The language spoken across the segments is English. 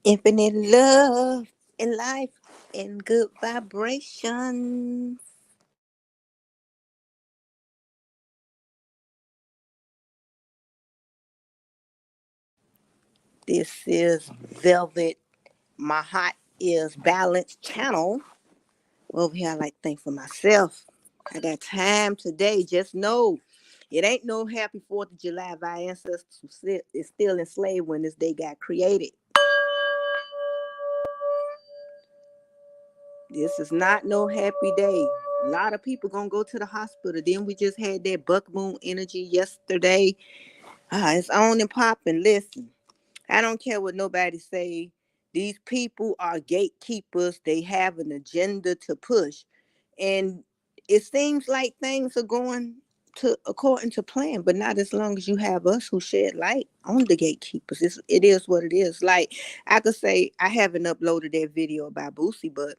Infinite love in life and good vibrations. This is Velvet. My heart is balanced channel. Over here, I like to think for myself. I got time today. Just know it ain't no happy 4th of July if our ancestors is still enslaved when this day got created. This is not no happy day. A lot of people gonna go to the hospital. Then we just had that buck moon energy yesterday. It's on and popping. Listen, I don't care what nobody say. These people are gatekeepers. They have an agenda to push, and it seems like things are going to according to plan, but not as long as you have us who shed light on the gatekeepers. It is what it is. Like I could say, I haven't uploaded that video about Boosie, but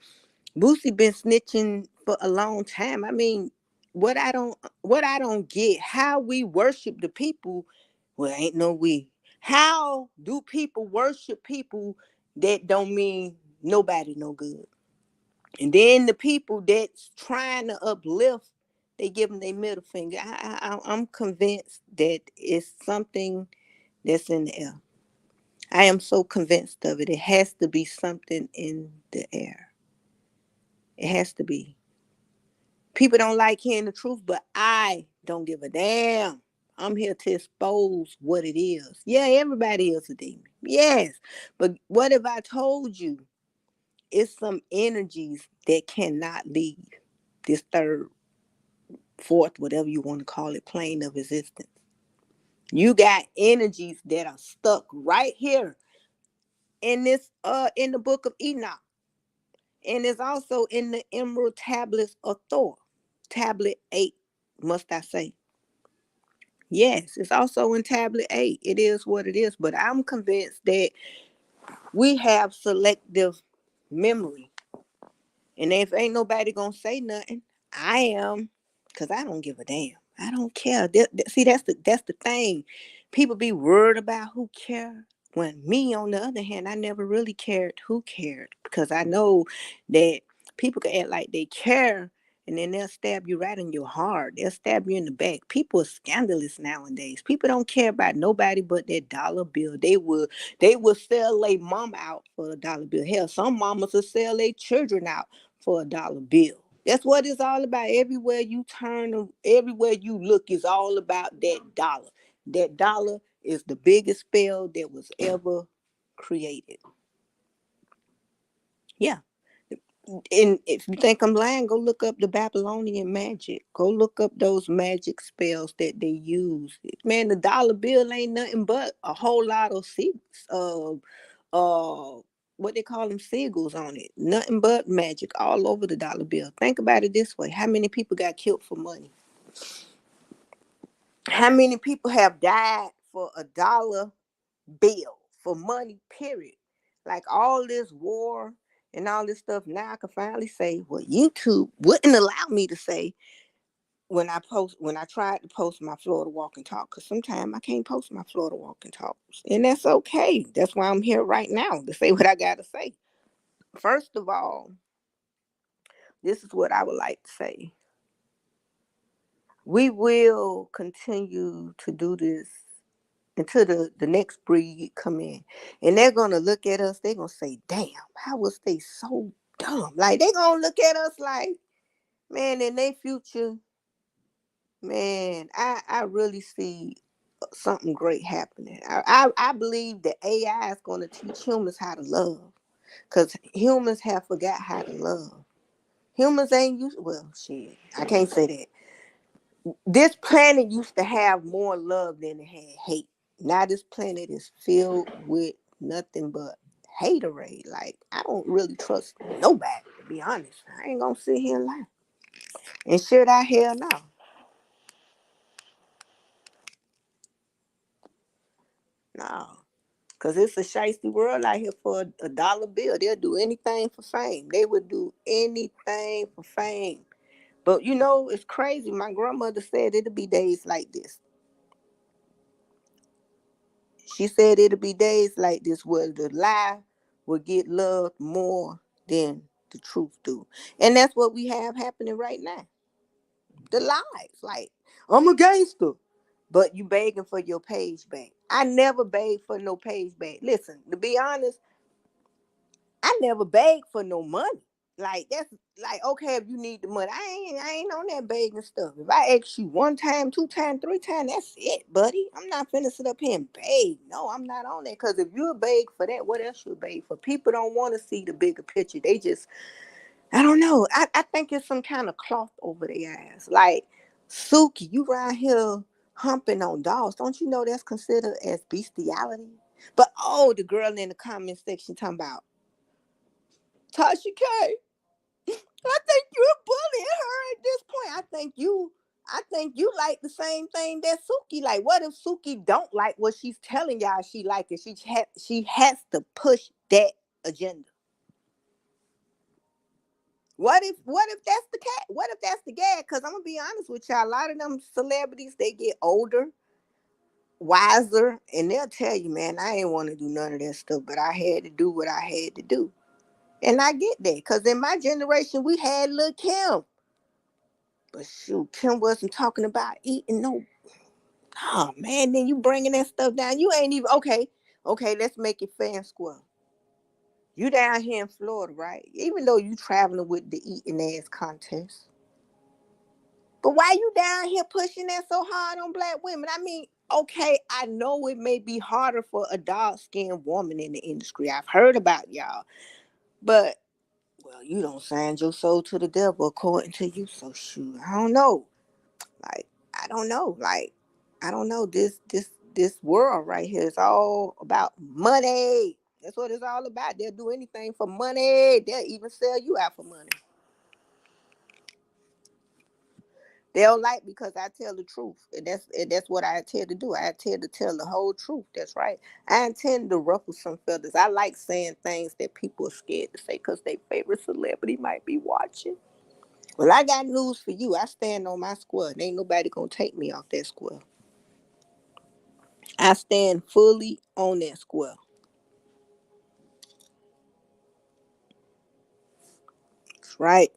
Boosie been snitching for a long time. I mean, what I don't get, how we worship the people. Well, ain't no we. How do people worship people that don't mean nobody no good? And then the people that's trying to uplift, they give them their middle finger. I'm convinced that it's something that's in the air. I am so convinced of it. It has to be something in the air. It has to be. People don't like hearing the truth, but I don't give a damn. I'm here to expose what it is. Yeah, everybody is a demon. Yes. But what if I told you it's some energies that cannot leave this third, fourth, whatever you want to call it, plane of existence? You got energies that are stuck right here in the book of Enoch. And it's also in the Emerald Tablets of Thor. Tablet 8, must I say. Yes, it's also in tablet 8. It is what it is. But I'm convinced that we have selective memory. And if ain't nobody gonna say nothing, I am, because I don't give a damn. I don't care. See, that's the thing. People be worried about who care. When me, on the other hand, I never really cared who cared, because I know that people can act like they care, and then they'll stab you right in your heart. They'll stab you in the back. People are scandalous nowadays. People don't care about nobody but their dollar bill. They will sell their mom out for a dollar bill. Hell, some mamas will sell their children out for a dollar bill. That's what it's all about. Everywhere you turn, everywhere you look, is all about that dollar. That dollar is the biggest spell that was ever created. Yeah. And if you think I'm lying, go look up the Babylonian magic. Go look up those magic spells that they use. Man, the dollar bill ain't nothing but a whole lot of uh, what they call them, sigils on it. Nothing but magic all over the dollar bill. Think about it this way: how many people got killed for money? How many people have died for a dollar bill, for money? Period. Like all this war and all this stuff. Now I can finally say what YouTube wouldn't allow me to say when I tried to post my Florida walk and talk, because sometimes I can't post my Florida walk and talks, and that's okay. That's why I'm here right now to say what I gotta say. First of all, this is what I would like to say. We will continue to do this until the next breed come in, and they're gonna look at us. They're gonna say, "Damn, how was they so dumb?" Like they're gonna look at us like, man, in their future, man, I really see something great happening. I believe that AI is going to teach humans how to love, because humans have forgot how to love. Humans ain't used, well, shit, I can't say that. This planet used to have more love than it had hate. Now this planet is filled with nothing but haterade. Like I don't really trust nobody, to be honest. I ain't gonna sit here and lie. And should I? Hell no. No. Cause it's a shiesty world out here for a dollar bill. They'll do anything for fame. They would do anything for fame. But you know, it's crazy. My grandmother said it'll be days like this. She said it'll be days like this where the lie will get loved more than the truth do. And that's what we have happening right now. The lies. Like, I'm a gangster. But you begging for your page back. I never begged for no page back. Listen, to be honest, I never begged for no money. Like that's like okay if you need the money. I ain't on that begging stuff. If I ask you one time, two times, three times, that's it, buddy. I'm not finna sit up here and beg. No, I'm not on that. Cause if you beg for that, what else you beg for? People don't want to see the bigger picture. They just I don't know. I think it's some kind of cloth over their eyes. Like Suki, you around here humping on dogs. Don't you know that's considered as bestiality? But oh, the girl in the comment section talking about Tasha K. I think you're bullying her at this point. I think you like the same thing that Suki like. What if Suki don't like what she's telling y'all she like it? She has to push that agenda. What if that's the cat? What if that's the gag? Because I'm gonna be honest with y'all, a lot of them celebrities they get older, wiser, and they'll tell you, man, I ain't want to do none of that stuff, but I had to do what I had to do. And I get that. Because in my generation, we had Lil' Kim. But shoot, Kim wasn't talking about eating no. Oh man, then you bringing that stuff down. You ain't even okay. Okay, let's make it fair and square. You down here in Florida, right? Even though you traveling with the eating ass contest, but why you down here pushing that so hard on black women? I mean, okay, I know it may be harder for a dark skinned woman in the industry. I've heard about y'all, but well, you don't sign your soul to the devil according to you. So shoot, I don't know. Like I don't know. Like I don't know. This world right here is all about money. That's what it's all about. They'll do anything for money. They'll even sell you out for money. They don't like because I tell the truth, and that's what I intend to do. I intend to tell the whole truth. That's right. I intend to ruffle some feathers. I like saying things that people are scared to say because their favorite celebrity might be watching. Well, I got news for you. I stand on my square. Ain't nobody gonna take me off that square. I stand fully on that square. That's right.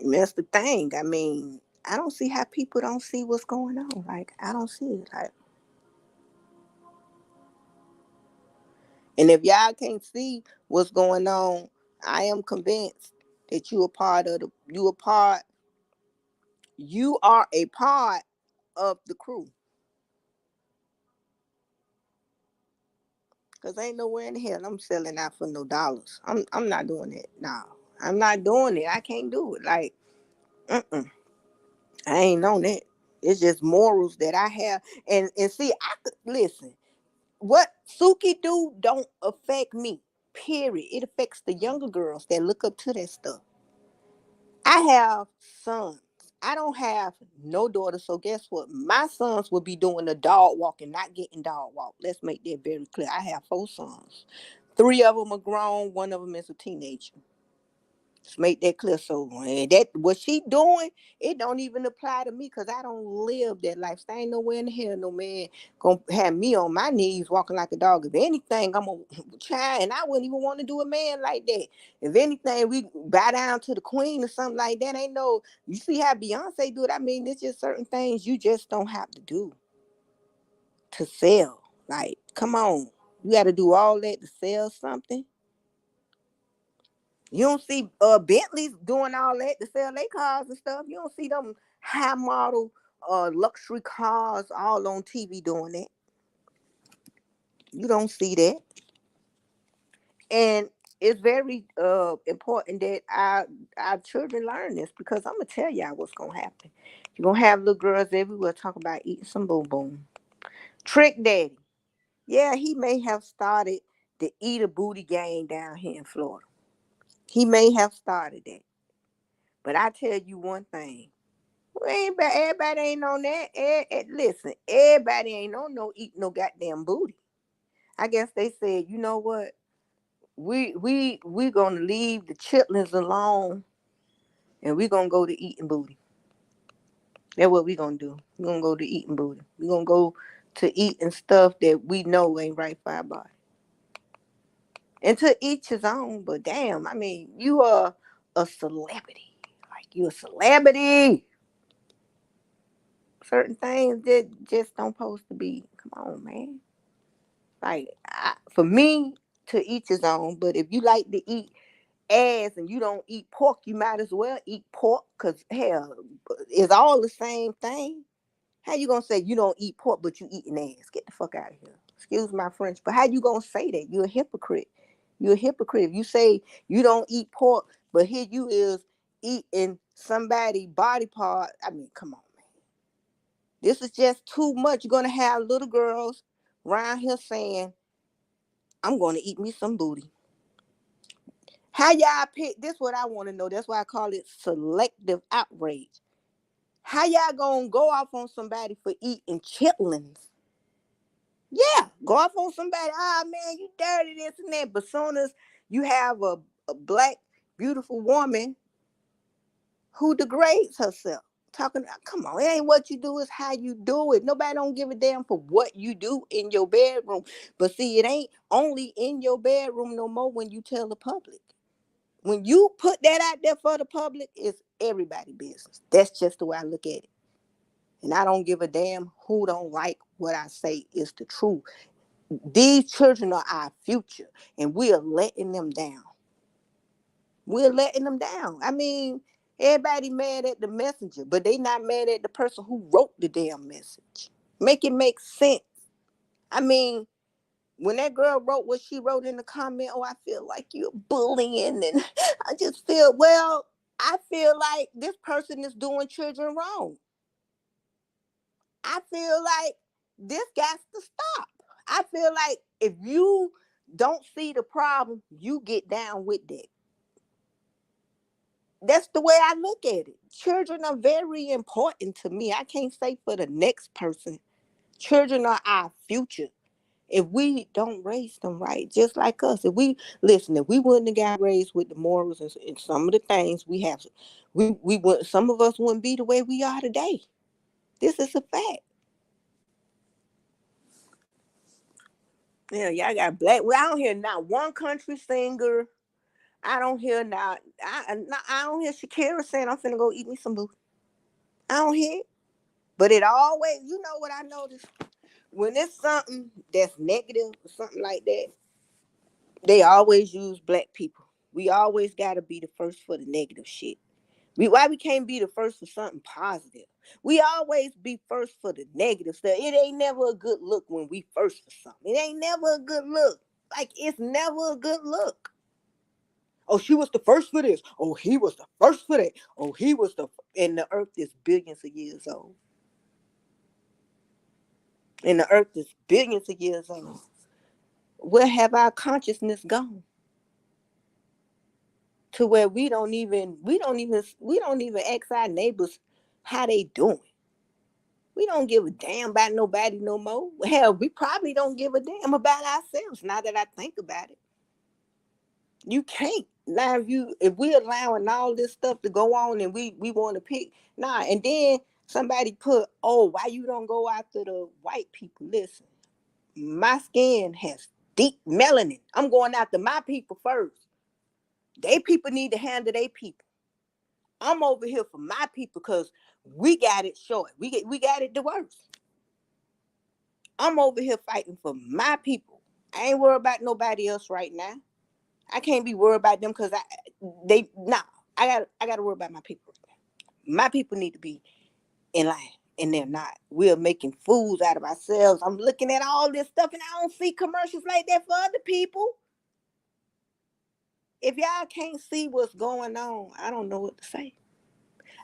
And that's the thing. I mean, I don't see how people don't see what's going on. Like, I don't see it. Like, and if y'all can't see what's going on, I am convinced that you are a part of the crew. Cause ain't nowhere in hell I'm selling out for no dollars. I'm not doing it. No, I'm not doing it. I can't do it. Like, mm-mm. I ain't on that. It's just morals that I have. And see, I could listen. What Suki do don't affect me. Period. It affects the younger girls that look up to that stuff. I have sons. I don't have no daughters. So guess what? My sons will be doing the dog walking, not getting dog walked. Let's make that very clear. I have 4 sons. 3 of them are grown. One of them is a teenager. Just make that clear. So that what she doing, it don't even apply to me because I don't live that lifestyle. Ain't nowhere in the hell no man gonna have me on my knees walking like a dog. If anything, I'm a child, and I wouldn't even want to do a man like that. If anything, we bow down to the queen or something like that. Ain't no. You see how Beyonce do it? I mean, it's just certain things you just don't have to do to sell. Like, come on, you got to do all that to sell something. You don't see Bentleys doing all that to sell their cars and stuff. You don't see them high model luxury cars all on TV doing that. You don't see that. And it's very important that our children learn this because I'm gonna tell y'all what's gonna happen. You're gonna have little girls everywhere talking about eating some boom boom. Trick Daddy. Yeah, he may have started the eat a booty gang down here in Florida. He may have started that. But I tell you one thing. Well, everybody ain't on that. Listen, everybody ain't on no eat no goddamn booty. I guess they said, you know what? We gonna leave the chitlins alone, and we gonna go to eating booty. That's what we gonna do. We gonna go to eating booty. We gonna go to eating stuff that we know ain't right for our body. And to each his own, but damn, I mean, you are a celebrity. Like, you a celebrity. Certain things that just don't supposed to be. Come on, man. Like, for me, to each his own. But if you like to eat ass and you don't eat pork, you might as well eat pork, because hell, it's all the same thing. How you gonna say you don't eat pork but you eating ass? Get the fuck out of here. Excuse my French, but how you gonna say that? You're a hypocrite. You're a hypocrite. If you say you don't eat pork, but here you is eating somebody body part. I mean, come on, man. This is just too much. You're gonna have little girls around here saying, I'm gonna eat me some booty. How y'all pick this? What I want to know. That's why I call it selective outrage. How y'all gonna go off on somebody for eating chitlins? Yeah, go off on somebody. Ah, man, you dirty, this and that. But soon as you have a black, beautiful woman who degrades herself, talking, come on, it ain't what you do, it's how you do it. Nobody don't give a damn for what you do in your bedroom. But see, it ain't only in your bedroom no more when you tell the public. When you put that out there for the public, it's everybody's business. That's just the way I look at it. And I don't give a damn who don't like what I say is the truth. These children are our future, and we're letting them down. We're letting them down. I mean, everybody mad at the messenger, but they not mad at the person who wrote the damn message. Make it make sense. I mean, when that girl wrote what she wrote in the comment, oh, I feel like you're bullying, and I just feel, well, I feel like this person is doing children wrong. I feel like this got to stop. I feel like if you don't see the problem, you get down with that. That's the way I look at it. Children are very important to me. I can't say for the next person. Children are our future. If we don't raise them right, just like us, if we wouldn't have got raised with the morals and some of the things we have, we would, some of us wouldn't be the way we are today. This is a fact. Yeah, y'all got black. Well, I don't hear not one country singer. I don't hear now. I don't hear Shakira saying I'm finna go eat me some booty. I don't hear it. But it always, you know what I noticed? When it's something that's negative or something like that, they always use black people. We always gotta be the first for the negative shit. Why we can't be the first for something positive? We always be first for the negative stuff. It ain't never a good look when we first for something. It ain't never a good look. Like, it's never a good look. Oh, she was the first for this. Oh, he was the first for that. Oh, he was and the earth is billions of years old. And the earth is billions of years old. Where have our consciousness gone? To where we don't even ask our neighbors how they doing. We don't give a damn about nobody no more. Hell, we probably don't give a damn about ourselves now that I think about it. You can't. Now if we allowing all this stuff to go on and we want to pick, nah, and then somebody put, oh, why you don't go after the white people? Listen, my skin has deep melanin. I'm going after my people first. They people need to handle their people. I'm over here for my people because we got it short. We got it the worst. I'm over here fighting for my people. I ain't worried about nobody else right now. I can't be worried about them because I gotta worry about my people. My people need to be in line, and they're not. We're making fools out of ourselves. I'm looking at all this stuff and I don't see commercials like that for other people. If y'all can't see what's going on, I don't know what to say.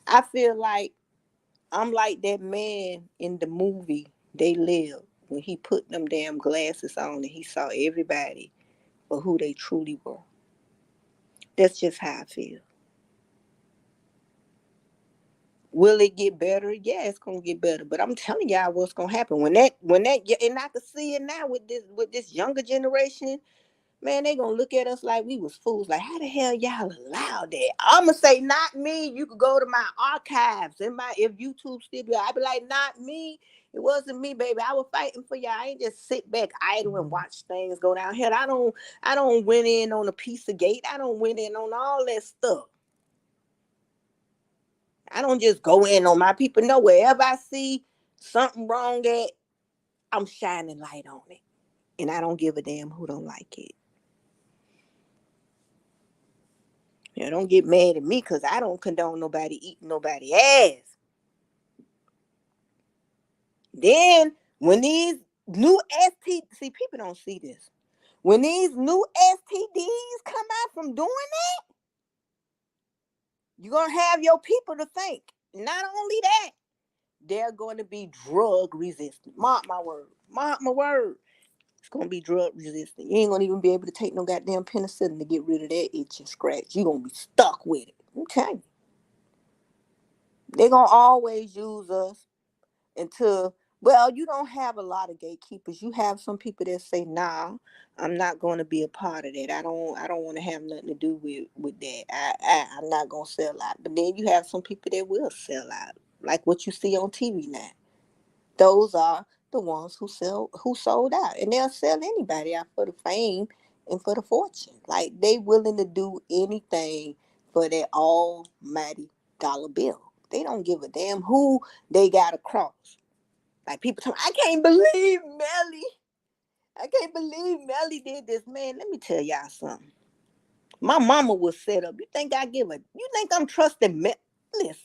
I feel like I'm like that man in the movie They Live, when he put them damn glasses on and he saw everybody for who they truly were. That's just how I feel. Will it get better? Yeah, it's gonna get better. But I'm telling y'all what's gonna happen when that and I can see it now with this younger generation. Man, they gonna look at us like we was fools. Like, how the hell y'all allowed that? I'ma say, not me. You could go to my archives and my if YouTube still be. I be like, not me. It wasn't me, baby. I was fighting for y'all. I ain't just sit back idle and watch things go down here. I don't went in on a piece of gate. I don't went in on all that stuff. I don't just go in on my people. No, wherever I see something wrong at, I'm shining light on it. And I don't give a damn who don't like it. You know, don't get mad at me because I don't condone nobody eating nobody ass. Then when these new STDs, see, people don't see this. When these new STDs come out from doing that, you're going to have your people to think. Not only that, they're going to be drug resistant. Mark my word. Mark my word. It's going to be drug resistant. You ain't going to even be able to take no goddamn penicillin to get rid of that itch and scratch. You're going to be stuck with it. Okay. They're going to always use us until, well, you don't have a lot of gatekeepers. You have some people that say, nah, I'm not going to be a part of that. I don't want to have nothing to do with that. I'm not going to sell out. But then you have some people that will sell out, like what you see on TV now. Those are the ones who sold out, and they'll sell anybody out for the fame and for the fortune. Like they willing to do anything for that almighty dollar bill. They don't give a damn who they got across. Like people tell me, I can't believe Melly. I can't believe Melly did this. Man, let me tell y'all something. My mama was set up. You think I'm trusting Melly? Listen.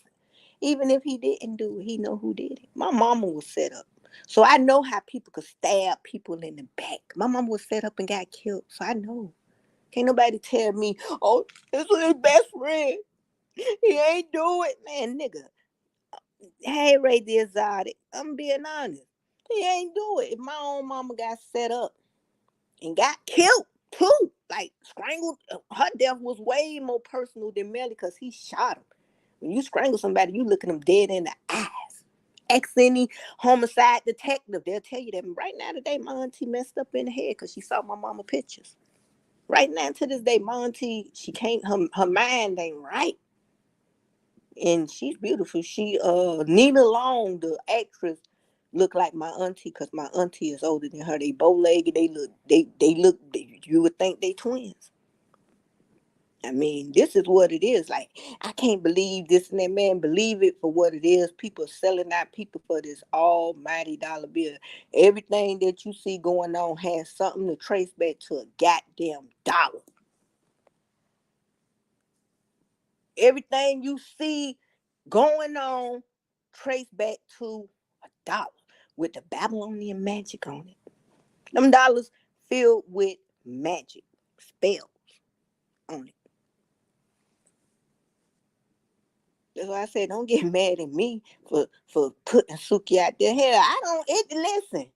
Even if he didn't do it, he know who did it. My mama was set up. So I know how people could stab people in the back. My mama was set up and got killed. So I know. Can't nobody tell me, oh, this was his best friend. He ain't do it. Man, nigga. Hey, Ray the Exotic. I'm being honest. He ain't do it. If my own mama got set up and got killed too, like strangled, her death was way more personal than Melly because he shot him. When you strangle somebody, you looking them dead in the eyes. Ask any homicide detective, they'll tell you that. Right now today, my auntie messed up in the head because she saw my mama pictures. Right now to this day, my auntie, she can't, her mind ain't right. And she's beautiful. She Nina Long, the actress, look like my auntie because my auntie is older than her. They bow-legged. You would think they twins. I mean, this is what it is. Like, I can't believe this and that, man. Believe it for what it is. People selling out people for this almighty dollar bill. Everything that you see going on has something to trace back to a goddamn dollar. Everything you see going on trace back to a dollar with the Babylonian magic on it. Them dollars filled with magic spells on it. That's why I said, don't get mad at me for putting Suki out there. Hell, I don't. Listen,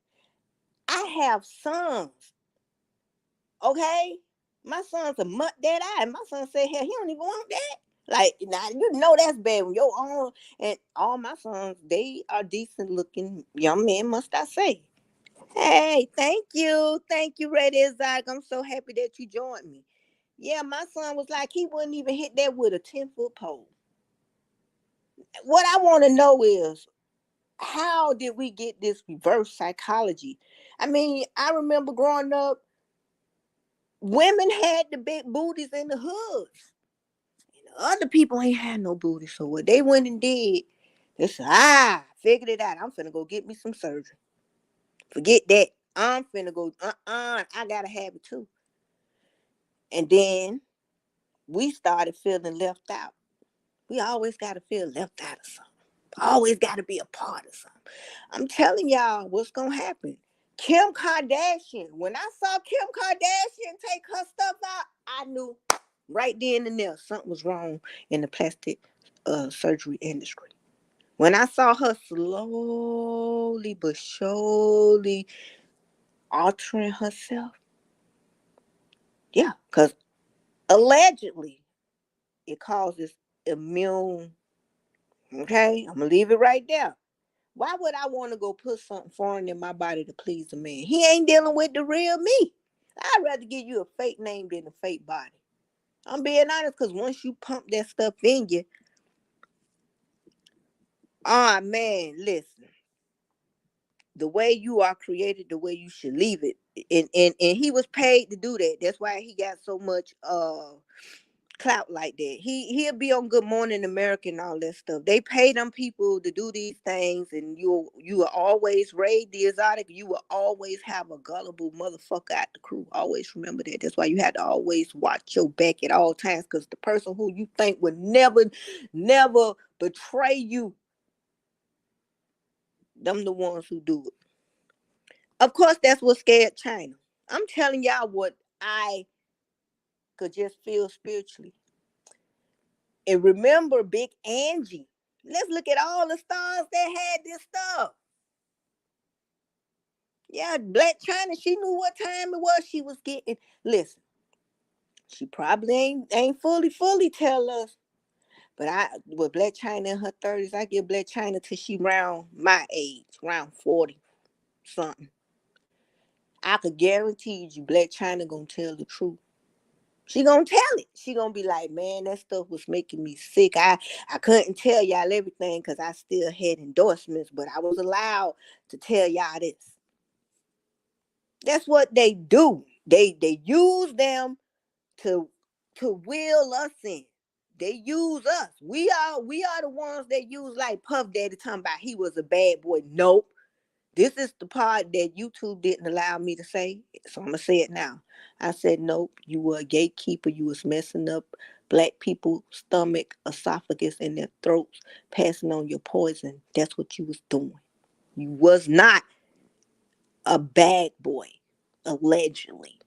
I have sons. Okay, my son's a mutt that eye. My son said, hell, he don't even want that. Like now, you know that's bad when your own and all my sons, they are decent looking young men, must I say? Hey, thank you, Red Exotic. I'm so happy that you joined me. Yeah, my son was like, he wouldn't even hit that with a 10-foot pole. What I want to know is, how did we get this reverse psychology? I mean, I remember growing up, women had the big booties in the hoods. And other people ain't had no booty. So what they went and did, they said, figured it out. I'm finna go get me some surgery. Forget that. I'm finna go, I gotta have it too. And then we started feeling left out. We always gotta feel left out of something. Always gotta be a part of something. I'm telling y'all what's gonna happen. Kim Kardashian. When I saw Kim Kardashian take her stuff out, I knew right then and there something was wrong in the plastic surgery industry. When I saw her slowly but surely altering herself, yeah, because allegedly it causes immune. Okay, I'm gonna leave it right there. Why would I want to go put something foreign in my body to please a man? He ain't dealing with the real me. I'd rather give you a fake name than a fake body. I'm being honest, because once you pump that stuff in you, man, listen. The way you are created, the way you should leave it. And he was paid to do that. That's why he got so much clout like that. He'll be on Good Morning America and all that stuff. They pay them people to do these things, and you will always raid the exotic. You will always have a gullible motherfucker at the crew. Always remember that. That's why you have to always watch your back at all times, because the person who you think would never betray you, them the ones who do it. Of course, that's what scared China. I'm telling y'all what I could just feel spiritually. And remember Big Angie. Let's look at all the stars that had this stuff. Yeah, Black China, she knew what time it was she was getting. Listen, she probably ain't fully tell us. But with Black China in her 30s, I give Black China till she round my age, around 40 something. I could guarantee you Black China gonna tell the truth. She gonna tell it. She gonna be like, man, that stuff was making me sick. I couldn't tell y'all everything because I still had endorsements, but I was allowed to tell y'all this. That's what they do. They use them to wheel us in. They use us. We are the ones that use, like Puff Daddy talking about he was a bad boy. Nope. This is the part that YouTube didn't allow me to say, so I'm gonna say it now. I said, nope, you were a gatekeeper. You was messing up Black people's stomach, esophagus, and their throats, passing on your poison. That's what you was doing. You was not a bad boy, allegedly.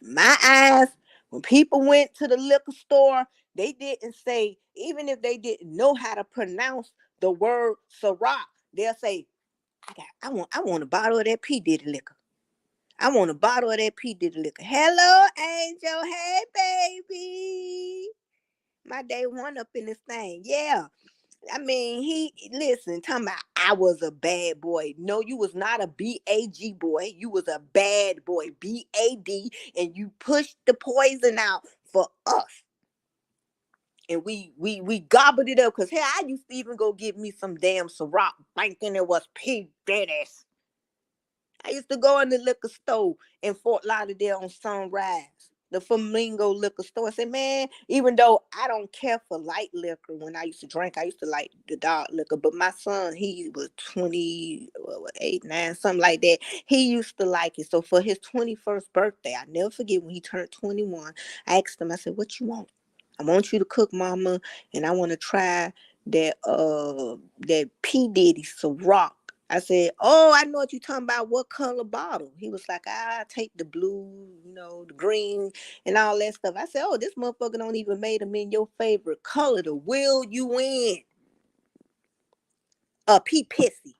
My eyes, when people went to the liquor store, they didn't say, even if they didn't know how to pronounce the word Ciroc, they'll say, I want a bottle of that P. Diddy liquor. I want a bottle of that P. Diddy liquor. Hello, Angel. Hey, baby. My day one up in this thing. Yeah. I mean, talking about I was a bad boy. No, you was not a B-A-G boy. You was a bad boy, B-A-D, and you pushed the poison out for us. And we gobbled it up, because hey, I used to even go get me some damn Ciroc thinking it was P. Diddy's. I used to go in the liquor store in Fort Lauderdale on Sunrise, the Flamingo liquor store. I said, man, even though I don't care for light liquor, when I used to drink, I used to like the dark liquor. But my son, he was 28, 9, something like that. He used to like it. So for his 21st birthday, I never forget when he turned 21, I asked him, I said, what you want? I want you to cook, mama, and I want to try that P. Diddy Ciroc. I said, oh, I know what you're talking about. What color bottle? He was like, I take the blue, the green and all that stuff. I said, oh, this motherfucker don't even made them in your favorite color to will you in. P. Pissy.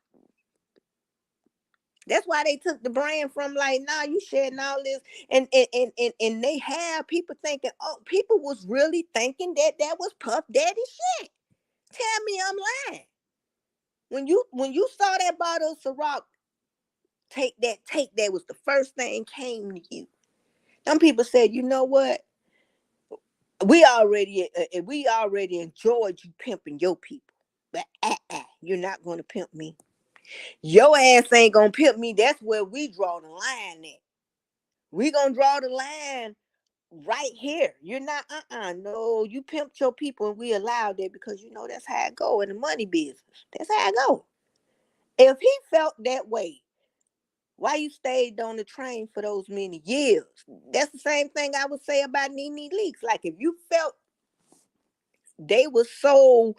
That's why they took the brand from, like, nah, you sharing all this. And they have people thinking, oh, people was really thinking that was Puff Daddy shit. Tell me I'm lying. When you saw that bottle of Ciroc, take that was the first thing came to you. Some people said, you know what? We already enjoyed you pimping your people, but you're not going to pimp me. Your ass ain't gonna pimp me. That's where we draw the line at. We gonna draw the line right here. You're not, no, you pimped your people, and we allowed that because that's how it go in the money business. That's how it go. If he felt that way, why you stayed on the train for those many years? That's the same thing I would say about Nene Leakes. Like, if you felt they were so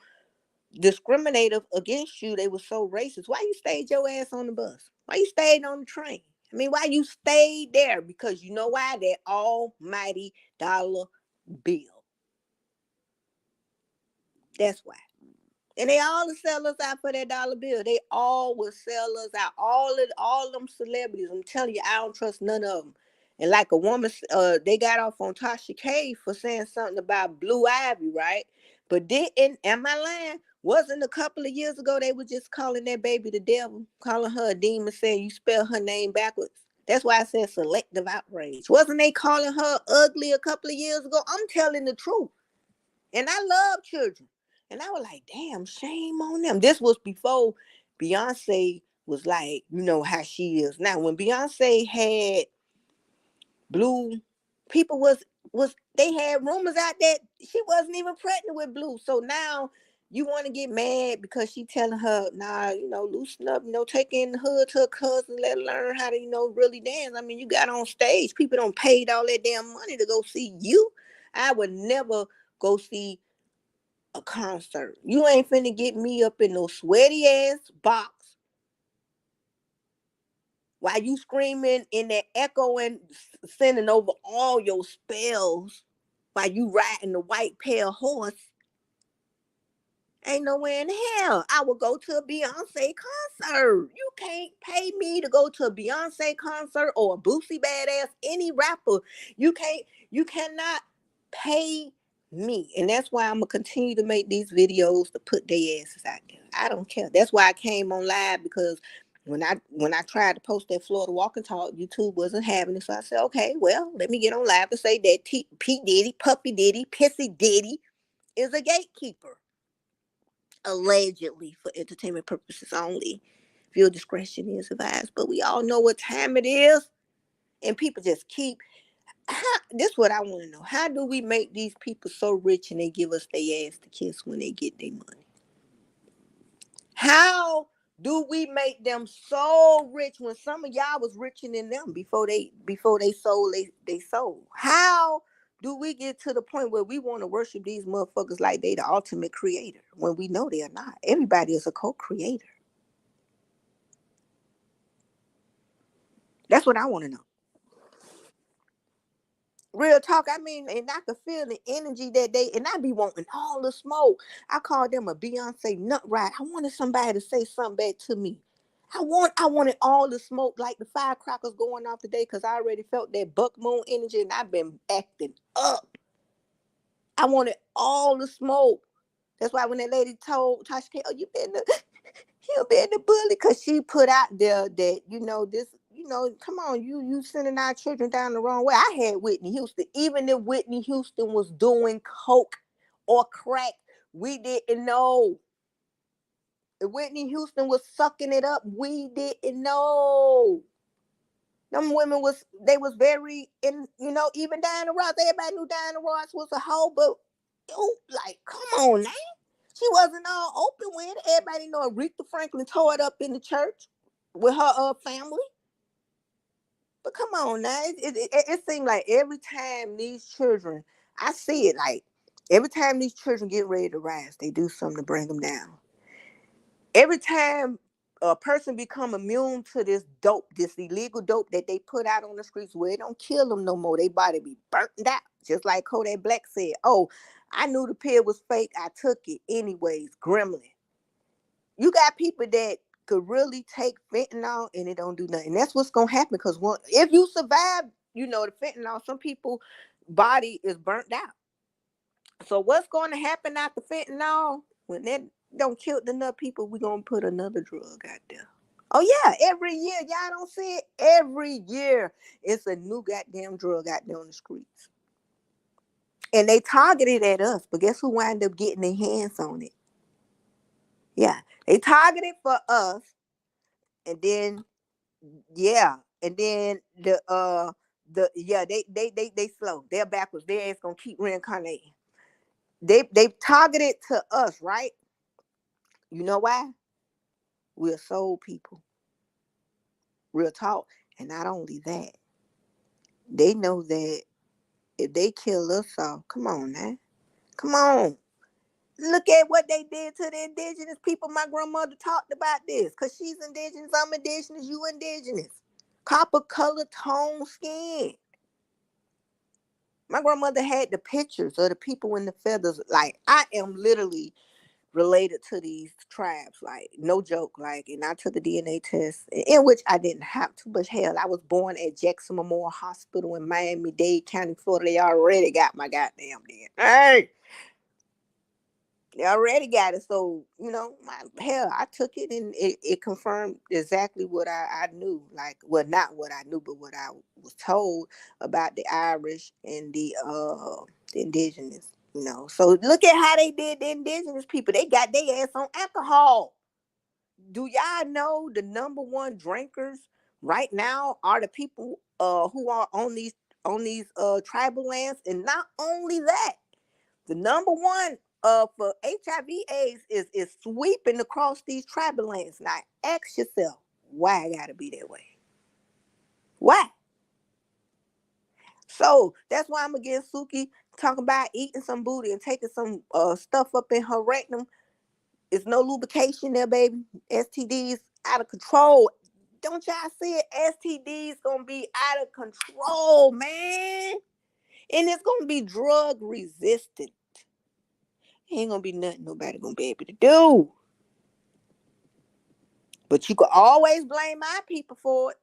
discriminative against you, they were so racist, why you stayed your ass on the bus? Why you stayed on the train? I mean, why you stayed there? Because you know why? That almighty dollar bill. That's why. And they all will sell us out for that dollar bill. They all will sell us out. All them celebrities. I'm telling you, I don't trust none of them. And like a woman, they got off on Tasha K for saying something about Blue Ivy, right? But am I lying? Wasn't a couple of years ago they were just calling that baby the devil, calling her a demon, saying you spell her name backwards. That's why I said selective outrage. Wasn't they calling her ugly a couple of years ago? I'm telling the truth. And I love children. And I was like, damn, shame on them. This was before Beyonce was like, how she is now. When Beyonce had Blue, people was they had rumors out that she wasn't even pregnant with Blue. So now you want to get mad because she telling her, nah, loosen up, take in the hood to her cousin, let her learn how to, really dance. I mean, you got on stage, people don't paid all that damn money to go see you. I would never go see a concert. You ain't finna get me up in no sweaty ass box while you screaming in that echo and sending over all your spells while you riding the white pale horse. Ain't nowhere in hell I would go to a Beyonce concert. You can't pay me to go to a Beyonce concert or a Boosie Badass, any rapper. You cannot pay me. And that's why I'm going to continue to make these videos to put their asses out there. I don't care. That's why I came on live, because when I tried to post that Florida Walk and Talk, YouTube wasn't having it. So I said, okay, well, let me get on live to say that P. Diddy, Puppy Diddy, Pissy Diddy is a gatekeeper. Allegedly, for entertainment purposes only. Viewer discretion is advised. But we all know what time it is. And people just keep... This is what I want to know. How do we make these people so rich and they give us their ass to kiss when they get their money? How do we make them so rich when some of y'all was richer than them before they sold they sold? How do we get to the point where we want to worship these motherfuckers like they the ultimate creator when we know they are not? Everybody is a co-creator. That's what I want to know. Real talk. I mean, and I could feel the energy that and I be wanting all the smoke. I call them a Beyonce nut ride. I wanted somebody to say something back to me. I wanted all the smoke, like the firecrackers going off today, because I already felt that buck moon energy and I've been acting up. I wanted all the smoke. That's why when that lady told Tasha K, oh, he'll be in the bully, because she put out there that, this, come on, you sending our children down the wrong way. I had Whitney Houston. Even if Whitney Houston was doing coke or crack, we didn't know. If Whitney Houston was sucking it up, we didn't know. Them women was very even Diana Ross. Everybody knew Diana Ross was a hoe, but like, come on now. She wasn't all open with it. Everybody know Aretha Franklin tore it up in the church with her family. But come on now. It seems like every time these children, I see it, like every time these children get ready to rise, they do something to bring them down. Every time a person become immune to this dope, this illegal dope that they put out on the streets, where it don't kill them no more, they body be burnt out. Just like Kodak Black said, oh, I knew the pill was fake, I took it anyways, gremlin. You got people that could really take fentanyl and it don't do nothing. That's what's gonna happen, because if you survive, the fentanyl, some people body is burnt out. So what's going to happen after fentanyl? When that don't kill enough people, we're going to put another drug out there. Oh, yeah, every year. Y'all don't see it? Every year, it's a new goddamn drug out there on the streets. And they targeted at us, but guess who wind up getting their hands on it? Yeah, they targeted for us, and then, yeah, and then they slow. They're backwards. Their ass gonna keep reincarnating. They targeted to us, right? You know why? We're soul people. Real talk. And not only that, they know that if they kill us off, come on now. Come on. Look at what they did to the indigenous people. My grandmother talked about this, because she's indigenous, I'm indigenous, you indigenous. Copper color tone skin. My grandmother had the pictures of the people in the feathers. Like, I am literally related to these tribes, like, no joke. Like, and I took a DNA test, in which I didn't have to, but hell, I was born at Jackson Memorial Hospital in Miami-Dade County, Florida. They already got my goddamn DNA. Hey, they already got it. So, I took it, and it confirmed exactly what I knew. Like, well, not what I knew, but what I was told about the Irish and the indigenous. So look at how they did the indigenous people. They got their ass on alcohol. Do y'all know the number one drinkers right now are the people who are on these tribal lands? And not only that, the number one for HIV AIDS is sweeping across these tribal lands. Now ask yourself, why it gotta be that way? Why? So that's why I'm against Suki talking about eating some booty and taking some stuff up in her rectum. It's no lubrication there, baby. STDs out of control. Don't y'all see it? STDs gonna be out of control, man. And it's gonna be drug resistant. Ain't gonna be nothing nobody gonna be able to do. But you can always blame my people for it.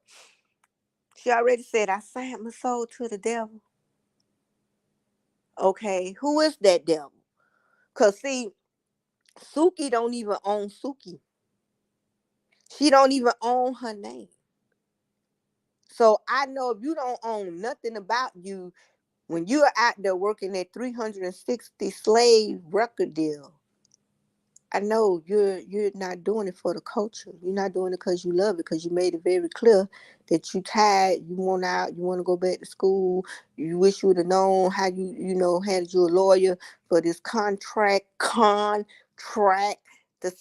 She already said I signed my soul to the devil. Okay, who is that devil? Cause see, Suki don't even own Suki. She don't even own her name. So I know if you don't own nothing about you, when you're out there working that 360 slave record deal, I know you're not doing it for the culture. You're not doing it because you love it, because you made it very clear that you tired, you want out, you want to go back to school. You wish you would have known how had you a lawyer for this contract to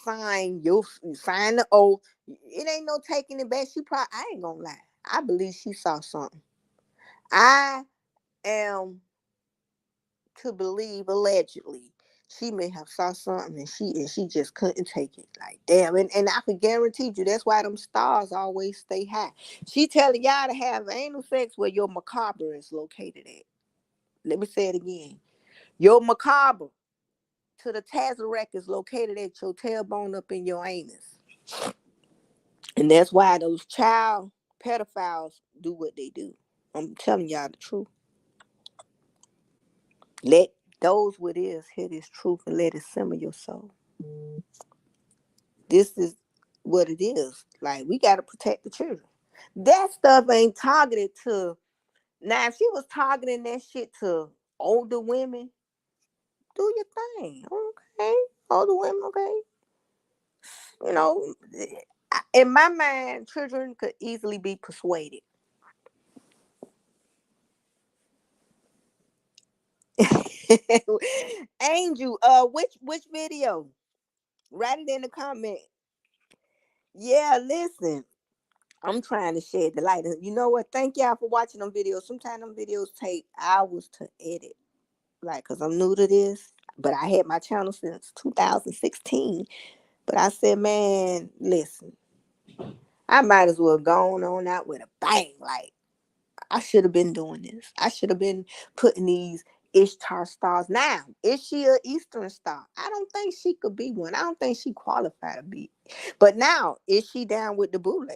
sign. You sign the oath. It ain't no taking it back. I ain't gonna lie. I believe she saw something. I am to believe allegedly she may have saw something and she just couldn't take it. Like damn, and I can guarantee you that's why them stars always stay high. She telling y'all to have anal sex where your macabre is located at. Let me say it again. Your macabre to the tazarek is located at your tailbone up in your anus. And that's why those child pedophiles do what they do. I'm telling y'all the truth. Let those with ears hear this truth and let it simmer your soul. This is what it is. Like, we got to protect the children. That stuff ain't targeted to. Now, if she was targeting that shit to older women, do your thing. Okay. Older women, okay. You know, in my mind, children could easily be persuaded. Angel, which video? Write it in the comment. Yeah, listen. I'm trying to shed the light. You know what? Thank y'all for watching them videos. Sometimes them videos take hours to edit. Like, cause I'm new to this. But I had my channel since 2016. But I said, man, listen, I might as well go on out with a bang. Like, I should have been doing this. I should have been putting these Ishtar stars. Now, is she an Eastern star? I don't think she could be one. I don't think she qualified to be. But now, is she down with the boule?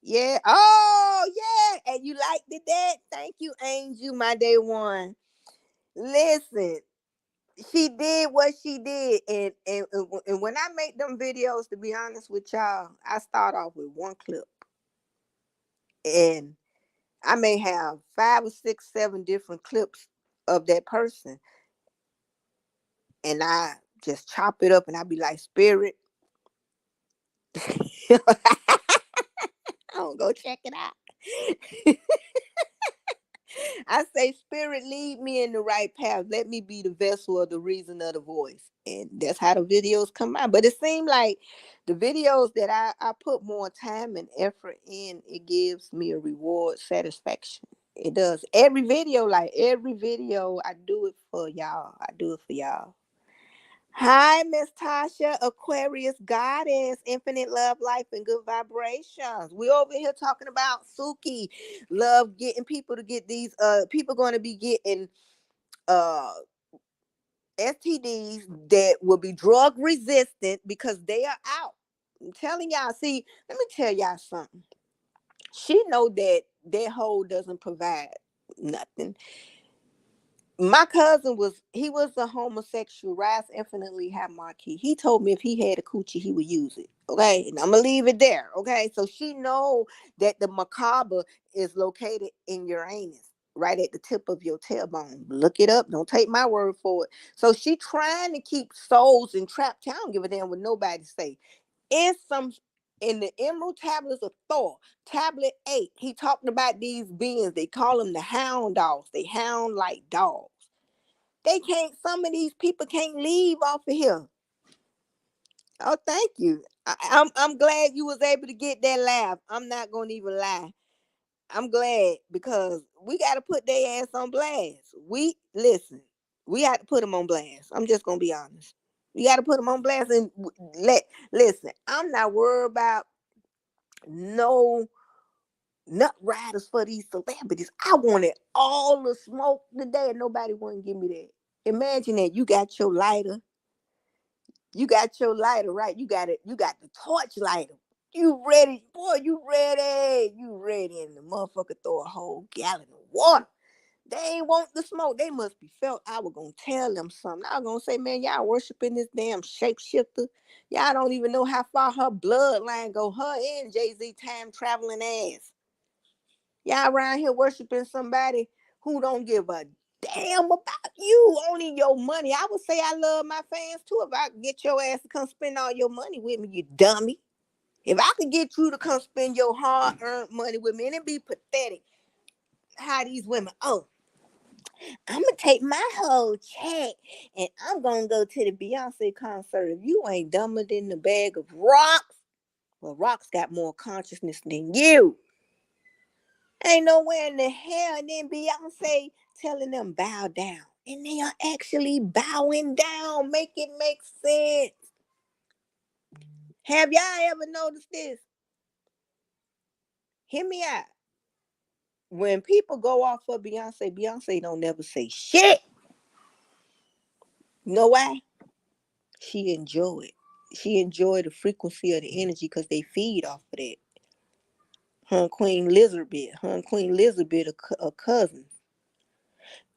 Yeah. Oh, yeah. And you liked it, that? Thank you, Angel, my day one. Listen, she did what she did. And when I make them videos, to be honest with y'all, I start off with one clip. And I may have 5 or 6, 7 different clips of that person. And I just chop it up and I be like, Spirit. I'm gonna go check it out. I say, Spirit, lead me in the right path. Let me be the vessel of the reason of the voice. And that's how the videos come out. But it seemed like the videos that I put more time and effort in, it gives me a reward, satisfaction. It does. Every video, I do it for y'all. I do it for y'all. Hi, Miss Tasha, Aquarius goddess, infinite love, life, and good vibrations. We over here talking about Suki. Love getting people to get these people going to be getting uh STDs that will be drug resistant because they are out. I'm telling y'all, see, let me tell y'all something. She know that that hole doesn't provide nothing. My cousin was a homosexual, rise infinitely high marquee. He told me if he had a coochie, he would use it. Okay, and I'm gonna leave it there. Okay, so she know that the macabre is located in Uranus, right at the tip of your tailbone. Look it up. Don't take my word for it. So she trying to keep souls entrapped. I don't give a damn what nobody say. In some In the Emerald Tablets of Thor, Tablet 8, he talked about these beings. They call them the hound dogs. They hound like dogs. They can't, some of these people can't leave off of here. Oh, thank you. I'm glad you was able to get that laugh. I'm not gonna even lie. I'm glad because we got to put their ass on blast. We listen. We got to put them on blast. I'm just gonna be honest. We got to put them on blast and listen. I'm not worried about no nut riders for these celebrities. I wanted all the smoke today, and nobody want to give me that. Imagine that you got your lighter. You got your lighter, right? You got it. You got the torch lighter. You ready, boy? You ready? You ready? And the motherfucker throw a whole gallon of water. They ain't want the smoke. They must be felt I was gonna tell them something. I was gonna say, man, y'all worshiping this damn shapeshifter. Y'all don't even know how far her bloodline go. Her and Jay-Z time traveling ass. Y'all around here worshiping somebody who don't give a damn about you, only your money. I would say I love my fans too. If I could get your ass to come spend all your money with me, you dummy. If I could get you to come spend your hard-earned money with me, and it'd be pathetic how these women, oh, I'm gonna take my whole check and I'm gonna go to the Beyonce concert. If you ain't dumber than the bag of rocks, well, rocks got more consciousness than you. Ain't nowhere in the hell. And then Beyonce telling them bow down. And they are actually bowing down. Make it make sense. Have y'all ever noticed this? Hear me out. When people go off for Beyonce, Beyonce don't never say shit. You know why? She enjoy it. She enjoy the frequency of the energy because they feed off of that. Her and Queen Elizabeth. Her and Queen Elizabeth are cousins.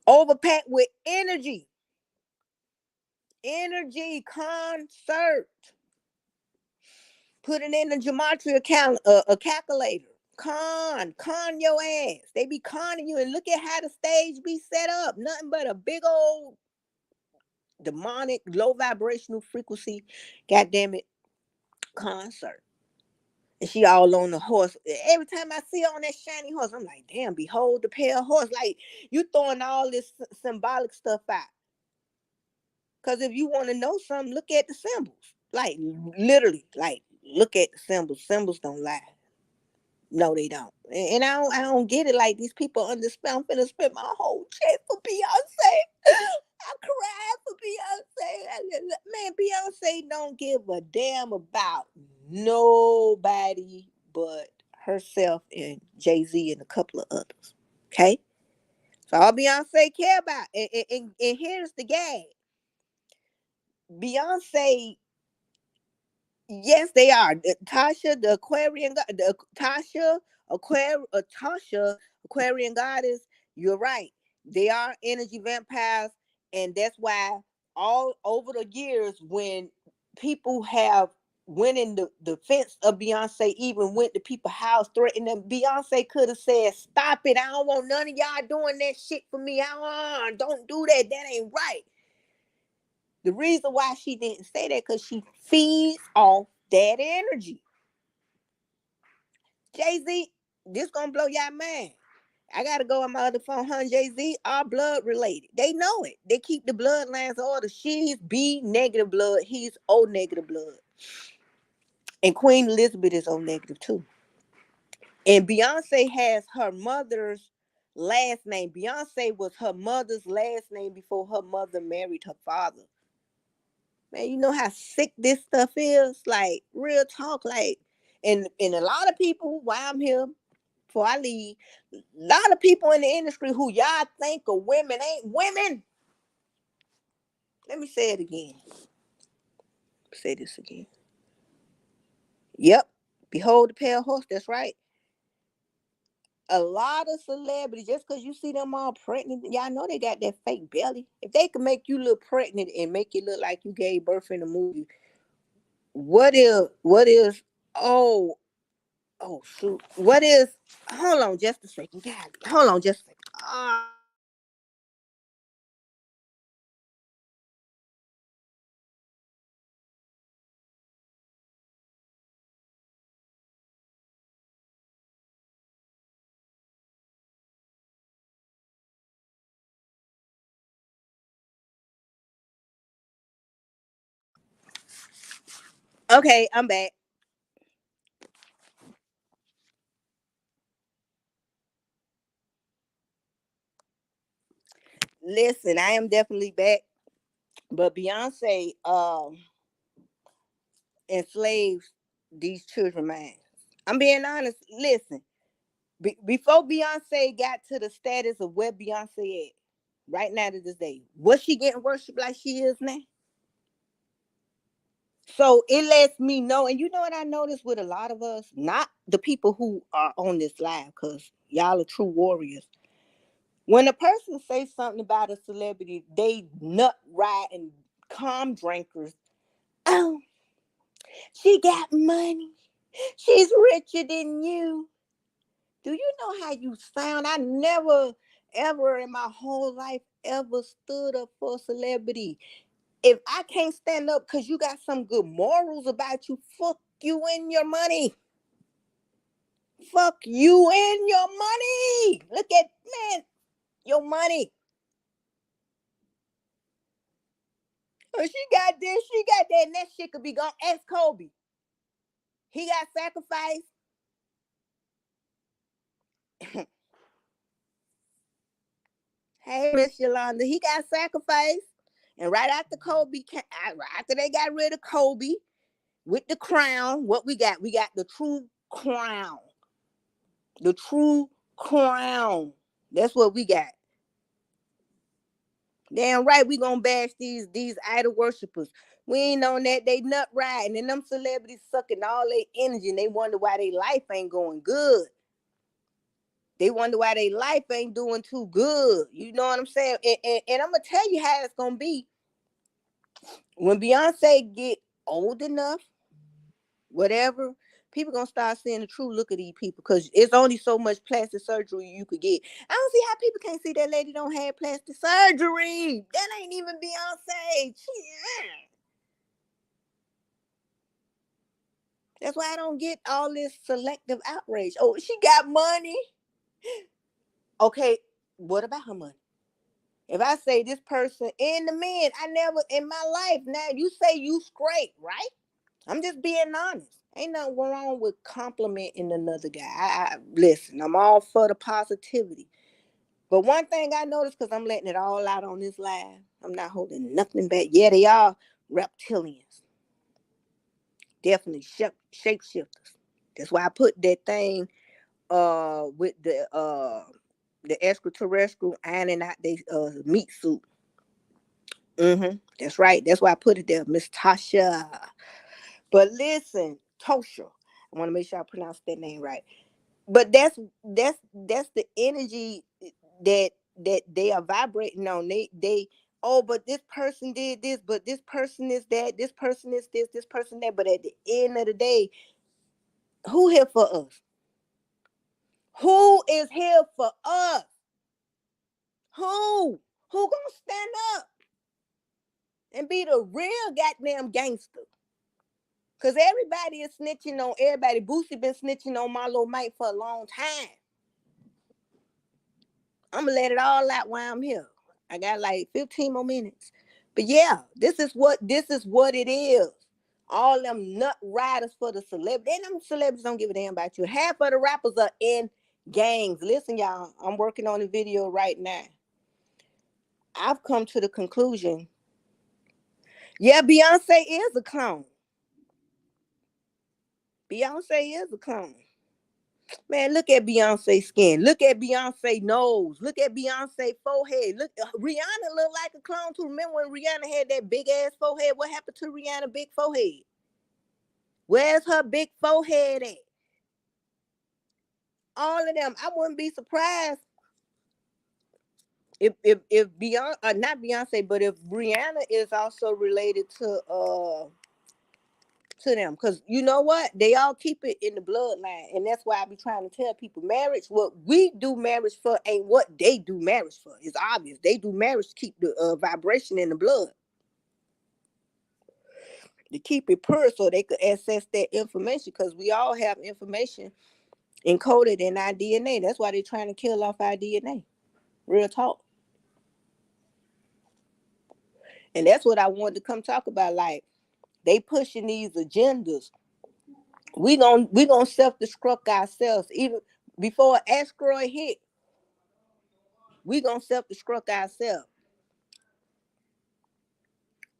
Overpacked with energy. Energy concert. Put it in the gematria a calculator. Con your ass. They be conning you, and look at how the stage be set up. Nothing but a big old demonic, low vibrational frequency, goddamn it, concert. And she all on the horse. Every time I see her on that shiny horse, I'm like, damn, behold the pale horse. Like, you throwing all this symbolic stuff out. Because if you want to know something, look at the symbols. Like, literally, like, look at the symbols. Symbols don't lie. No, they don't. And I don't get it. Like, these people understand. I'm finna spend my whole check for Beyonce. I cried for Beyonce. Man, Beyonce don't give a damn about nobody but herself and Jay-Z and a couple of others. Okay? So all Beyonce care about, and here's the gag. Beyonce, yes, they are. Tasha, the Aquarian, the Tasha, Aquarian goddess. You're right. They are energy vampires, and that's why all over the years, when people have went in the fence of Beyonce, even went to people's house threatening them, Beyonce could have said, "Stop it! I don't want none of y'all doing that shit for me. Don't do that. That ain't right." The reason why she didn't say that because she feeds off that energy. Jay-Z, this gonna blow y'all mind. I gotta go on my other phone. Her and Jay-Z are blood related. They know it. They keep the bloodlines order. She's B negative blood. He's O negative blood. And Queen Elizabeth is O negative too. And Beyonce has her mother's last name. Beyonce was her mother's last name before her mother married her father. Man, you know how sick this stuff is? Like, real talk. Like, and a lot of people, while I'm here, before I leave, a lot of people in the industry who y'all think are women ain't women. Let me say it again. Say this again. Yep. Behold the pale horse. That's right. A lot of celebrities, just because you see them all pregnant, y'all know they got that fake belly. If they can make you look pregnant and make you look like you gave birth in a movie, what is oh shoot. What is, hold on just a second. God, hold on just a second. Okay, I'm back. Listen, I am definitely back. But Beyonce enslaved these children minds. I'm being honest. Listen, before Beyonce got to the status of where Beyonce at right now to this day, was she getting worshipped like she is now? So it lets me know, and you know what I noticed with a lot of us, not the people who are on this live, because y'all are true warriors. When a person says something about a celebrity, they nut riding calm drinkers. Oh, she got money. She's richer than you. Do you know how you sound? I never, ever in my whole life ever stood up for a celebrity. If I can't stand up because you got some good morals about you, fuck you and your money. Fuck you and your money. Look at, man, your money. Oh, she got this, she got that, and that shit could be gone. Ask Kobe. He got sacrificed. Hey, Miss Yolanda, he got sacrificed. And right after Kobe, after they got rid of Kobe with the crown, what we got? We got the true crown. The true crown. That's what we got. Damn right, we gonna bash these idol worshippers. We ain't on that. They nut riding and them celebrities sucking all their energy, and they wonder why their life ain't going good. They wonder why their life ain't doing too good. You know what I'm saying? And I'm gonna tell you how it's gonna be when Beyonce get old enough, whatever. People gonna start seeing the true look of these people because it's only so much plastic surgery you could get. I don't see how people can't see that lady don't have plastic surgery. That ain't even Beyonce. That's why I don't get all this selective outrage. Oh, she got money. Okay, what about her money? If I say this person and the men, I never in my life. Now you say you straight, right? I'm just being honest. Ain't nothing wrong with complimenting another guy. Listen, I'm all for the positivity. But one thing I noticed, because I'm letting it all out on this live, I'm not holding nothing back. Yeah, they are reptilians. Definitely shapeshifters. That's why I put that thing with the extraterrestrial ironing out their meat suit. That's right. That's why I put it there, Miss Tasha. But listen, Tosha. I want to make sure I pronounce that name right. But that's the energy that they are vibrating on. They oh, but this person did this, but this person is that, this person is this person that. But at the end of the day, who here for us? Who is here for us? Who? Who gonna stand up and be the real goddamn gangster? Cause everybody is snitching on everybody. Boosie been snitching on Marlo Mike for a long time. I'm gonna let it all out while I'm here. I got like 15 more minutes. But yeah, this is what it is. All them nut riders for the celebrity. And them celebrities don't give a damn about you. Half of the rappers are in gangs. Listen, y'all, I'm working on a video right now. I've come to the conclusion. Yeah, Beyonce is a clone. Beyonce is a clone. Man, look at Beyonce skin. Look at Beyonce nose. Look at Beyonce forehead. Look, Rihanna look like a clone too. Remember when Rihanna had that big ass forehead? What happened to Rihanna big forehead? Where's her big forehead at? All of them. I wouldn't be surprised if Beyonce, not Beyonce, but if Rihanna is also related to them, because you know what, they all keep it in the bloodline, and that's why I be trying to tell people marriage, what we do marriage for ain't what they do marriage for. It's obvious they do marriage to keep the vibration in the blood, to keep it pure so they could access that information, because we all have information encoded in our DNA. That's why they're trying to kill off our DNA. Real talk. And that's what I wanted to come talk about. Like, They pushing these agendas. We gonna self-destruct ourselves. Even before an asteroid hit, we gonna self-destruct ourselves.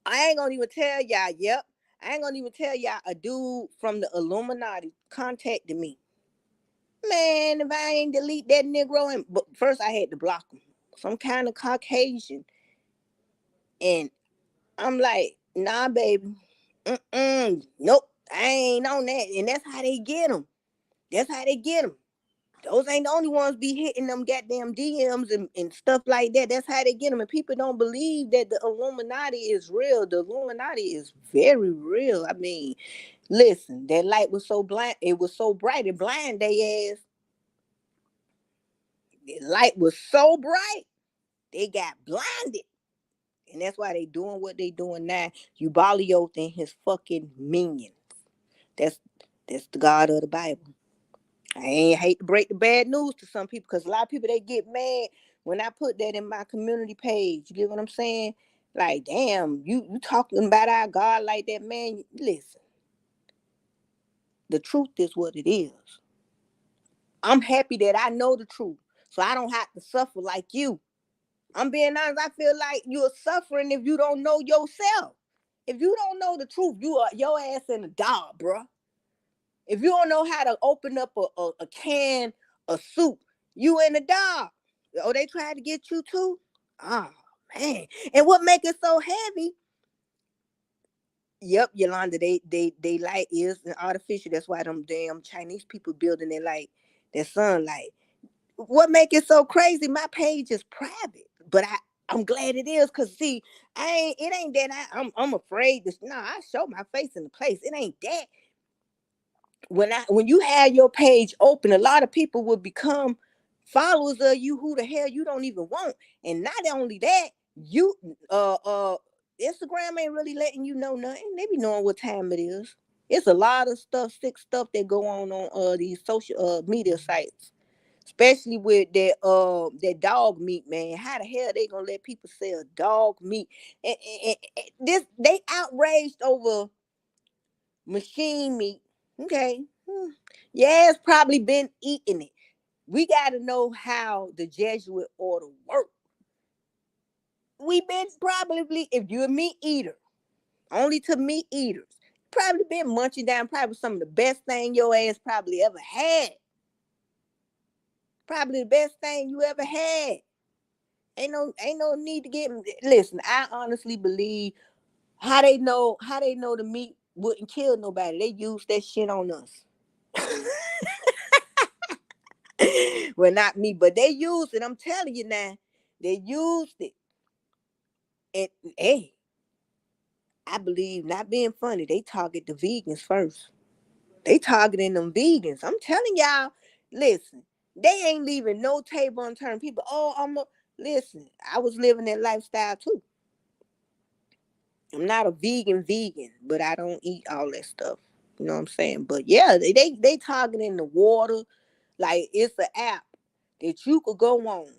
I ain't gonna even tell y'all, yep. I ain't gonna even tell y'all a dude from the Illuminati contacted me. Man, if I ain't delete that Negro, but first I had to block him. Some kind of Caucasian. And I'm like, nah, baby. Nope. I ain't on that. And that's how they get them. That's how they get them. Those ain't the only ones be hitting them goddamn DMs and stuff like that. That's how they get them. And people don't believe that the Illuminati is real. The Illuminati is very real. I mean, listen, that light was so blind. It was so bright. It blind they ass. The light was so bright. They got blinded. And that's why they doing what they doing now. Ubalioth and his fucking minions. That's the God of the Bible. I ain't hate to break the bad news to some people, because a lot of people, they get mad when I put that in my community page. You get what I'm saying? Like, damn, you talking about our God like that, man. Listen, the truth is what it is. I'm happy that I know the truth, so I don't have to suffer like you. I'm being honest. I feel like you're suffering if you don't know yourself. If you don't know the truth, you are your ass in the dark, bro. If you don't know how to open up a can of soup, you in the dark. Oh, they tried to get you too? Oh, man. And what make it so heavy? Yep, Yolanda, they light is artificial. That's why them damn Chinese people building their light, their sunlight. What make it so crazy? My page is private, but I'm glad it is, because see, it ain't that I'm afraid to. No, I show my face in the place. It ain't that. When you have your page open, a lot of people will become followers of you who the hell you don't even want. And not only that, you Instagram ain't really letting you know nothing. They be knowing what time it is. It's a lot of sick stuff that go on these social media sites. Especially with that dog meat, man. How the hell they gonna let people sell dog meat? And this, they outraged over machine meat. Okay. Yeah, it's probably been eating it. We got to know how the Jesuit order works. We been probably, if you're a meat eater, only to meat eaters, probably been munching down probably some of the best thing your ass probably ever had. Probably the best thing you ever had. Ain't no need to get. Listen, I honestly believe how they know the meat wouldn't kill nobody. They use that shit on us. Well, not me, but they used it. I'm telling you now, they used it. And hey, I believe, not being funny, they target the vegans first. They targeting them vegans. I'm telling y'all, listen, they ain't leaving no table unturned. People, listen, I was living that lifestyle too. I'm not a vegan, but I don't eat all that stuff. You know what I'm saying? But yeah, they targeting the water. Like, it's an app that you could go on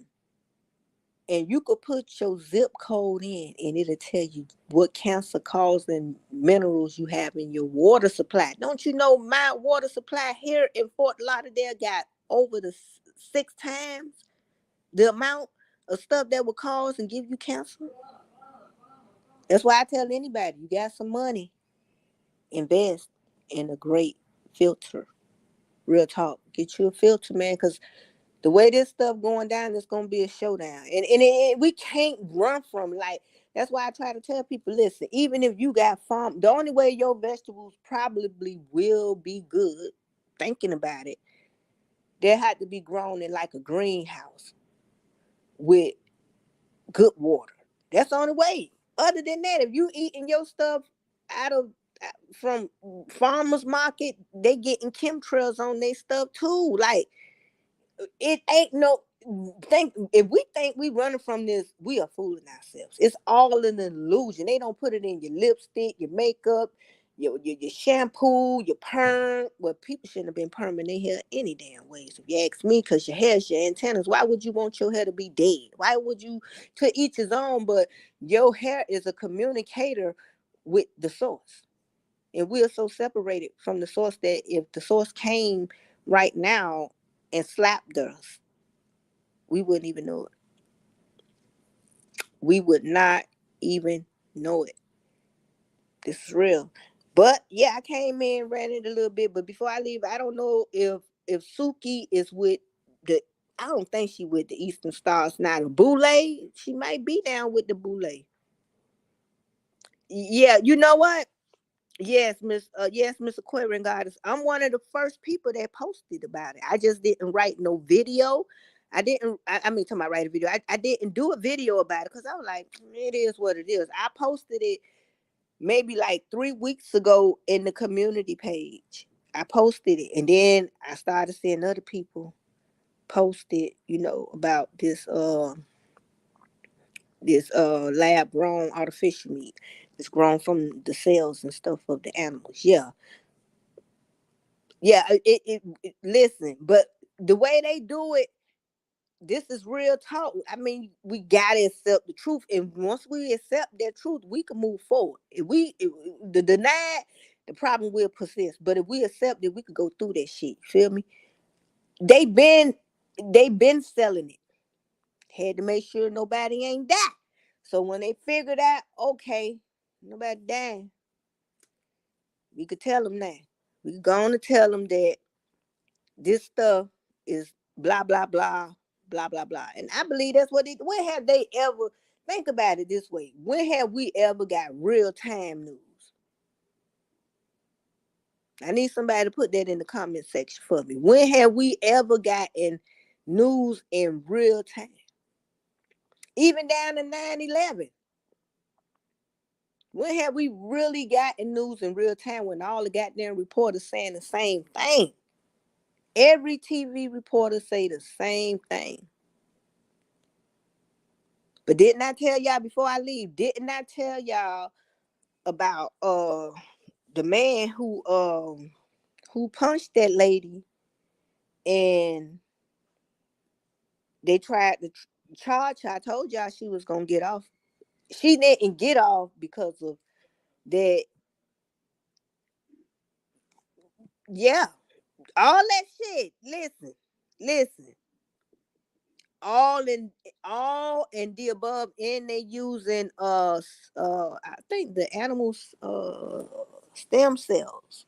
and you could put your zip code in, and it'll tell you what cancer causing minerals you have in your water supply. Don't you know my water supply here in Fort Lauderdale got over the 6 times the amount of stuff that would cause and give you cancer? That's why I tell anybody, you got some money, invest in a great filter. Real talk. Get you a filter, man, because the way this stuff going down, it's gonna be a showdown, and we can't run from it. Like, that's why I try to tell people, listen, even if you got farm, the only way your vegetables probably will be good, thinking about it, they had to be grown in like a greenhouse with good water. That's the only way. Other than that, if you eating your stuff out of from farmers market, they getting chemtrails on their stuff too. Like, it ain't no think. If we think we running from this, we are fooling ourselves. It's all an illusion. They don't put it in your lipstick, your makeup, your shampoo, your perm. Well, people shouldn't have been perming their hair any damn ways, if you ask me, because your hair's your antennas. Why would you want your hair to be dead? Why would you? To each his own, but your hair is a communicator with the source. And we're so separated from the source that if the source came right now and slapped us, we wouldn't even know it. We would not even know it. This is real. But yeah, I came in, ran it a little bit. But before I leave, I don't know if Suki is with the. I don't think she with the Eastern Stars now. The Boule, she might be down with the Boule. Yeah, you know what? Yes, Miss Aquarian Goddess. I'm one of the first people that posted about it. I just didn't write no video. I didn't. I mean, to my write a video. I didn't do a video about it because I was like, it is what it is. I posted it maybe like 3 weeks ago in the community page. I posted it, and then I started seeing other people post it. About this lab grown artificial meat. It's grown from the cells and stuff of the animals. Yeah, yeah. Listen, but the way they do it, this is real talk. I mean, we gotta accept the truth, and once we accept that truth, we can move forward. If the deny, the problem will persist. But if we accept it, we could go through that shit. Feel me? They been they been selling it. Had to make sure nobody ain't die. So when they figured out, okay, nobody dying, we could tell them now. We could go on to tell them that this stuff is blah blah blah blah blah blah. And I believe that's what it. When have they ever, think about it this way? When have we ever got real time news? I need somebody to put that in the comment section for me. When have we ever gotten news in real time? Even down to 9/11. When have we really gotten news in real time when all the goddamn reporters saying the same thing? Every TV reporter say the same thing. But didn't I tell y'all before I leave? Didn't I tell y'all about the man who punched that lady, and they tried to charge her? I told y'all she was gonna get off. She didn't get off because of that. Yeah, all that shit. Listen. All in the above, and they using I think the animals stem cells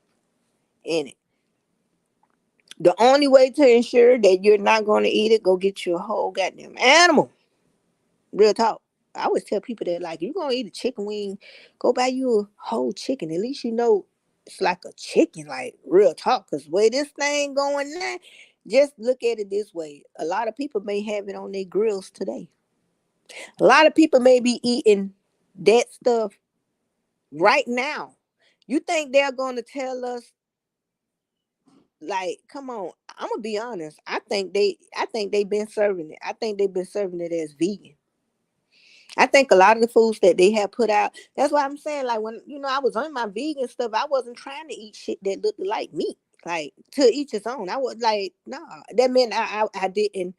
in it. The only way to ensure that you're not going to eat it, go get you a whole goddamn animal. Real talk. I always tell people that, like, you're gonna eat a chicken wing, go buy you a whole chicken. At least you know it's like a chicken, like real talk. Cause the way this thing going now, just look at it this way. A lot of people may have it on their grills today. A lot of people may be eating that stuff right now. You think they're gonna tell us, like, come on? I'm gonna be honest. I think they've been serving it. I think they've been serving it as vegan. I think a lot of the foods that they have put out. That's why I'm saying, like, when I was on my vegan stuff, I wasn't trying to eat shit that looked like meat. Like, to each his own. I was like, nah. That meant I didn't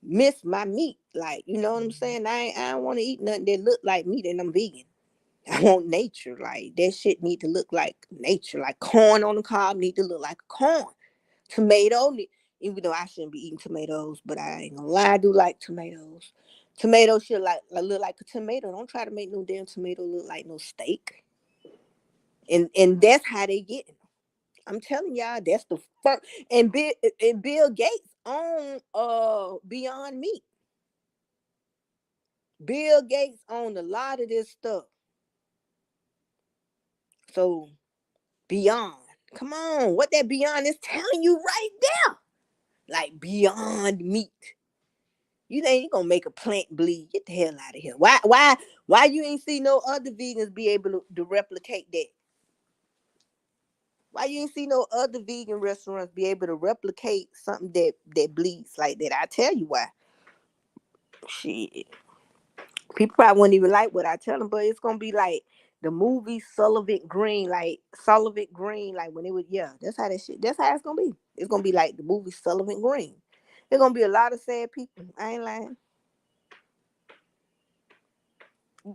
miss my meat. Like, you know what I'm saying? I don't want to eat nothing that look like meat, and I'm vegan. I want nature. Like, that shit need to look like nature. Like, corn on the cob need to look like corn. Tomato, even though I shouldn't be eating tomatoes, but I ain't gonna lie, I do like tomatoes. Tomatoes should look like a tomato. Don't try to make no damn tomato look like no steak. And that's how they get it. I'm telling y'all, that's the first. And Bill Gates own Beyond Meat. Bill Gates owned a lot of this stuff. So Beyond, come on, what that Beyond is telling you right there, like Beyond Meat. You think you gonna make a plant bleed? Get the hell out of here. Why you ain't see no other vegans be able to replicate that? Why you ain't see no other vegan restaurants be able to replicate something that bleeds like that? I tell you why. Shit. People probably wouldn't even like what I tell them, but it's gonna be like the movie Sullivan Green, like when it was, yeah, that's how it's gonna be. It's gonna be like the movie Sullivan Green. There's gonna be a lot of sad people. I ain't lying.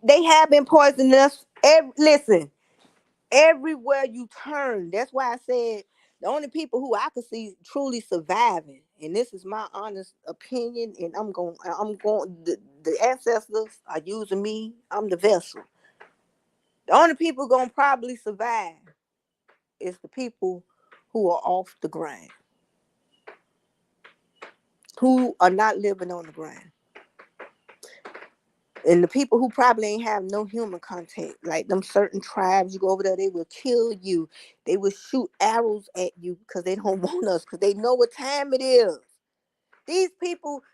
They have been poisoning us. Listen, Everywhere you turn. That's why I said the only people who I could see truly surviving, and this is my honest opinion, and I'm going. The ancestors are using me. I'm the vessel. The only people gonna probably survive is the people who are off the ground, who are not living on the ground. And the people who probably ain't have no human contact, like them certain tribes, you go over there, they will kill you. They will shoot arrows at you because they don't want us, because they know what time it is. These people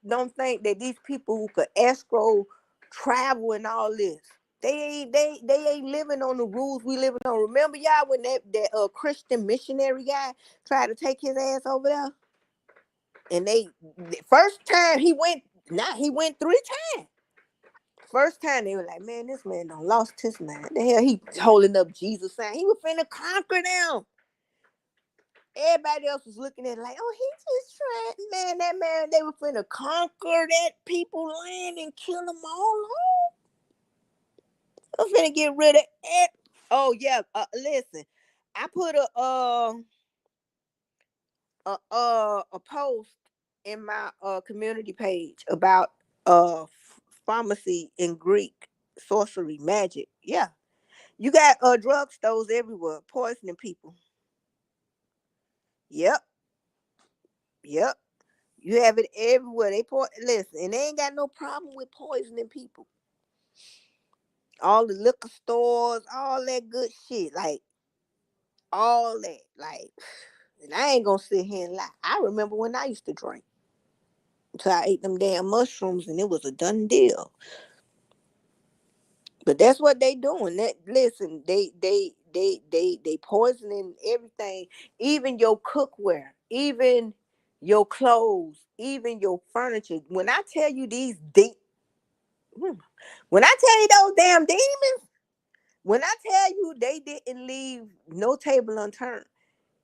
don't think that these people who could escrow travel and all this. They ain't living on the rules we living on. Remember y'all when that Christian missionary guy tried to take his ass over there? And the first time he went, now he went 3 times. First time they were like, man, this man done lost his mind. The hell he holding up Jesus saying he was finna conquer them. Everybody else was looking at it like, oh, he just trying, man, that man, they were finna conquer that people land and kill them all. I'm finna get rid of it. Oh yeah, listen, I put a post in my community page about pharmacy in Greek, sorcery, magic. Yeah, you got drugstores everywhere poisoning people. Yep, yep. You have it everywhere. Listen, and they ain't got no problem with poisoning people. All the liquor stores, all that good shit, like all that, like. And I ain't gonna sit here and lie. I remember when I used to drink. So I ate them damn mushrooms, and it was a done deal. But that's what they doing. That listen, they poisoning everything, even your cookware, even your clothes, even your furniture. When I tell you when I tell you those damn demons, when I tell you they didn't leave no table unturned.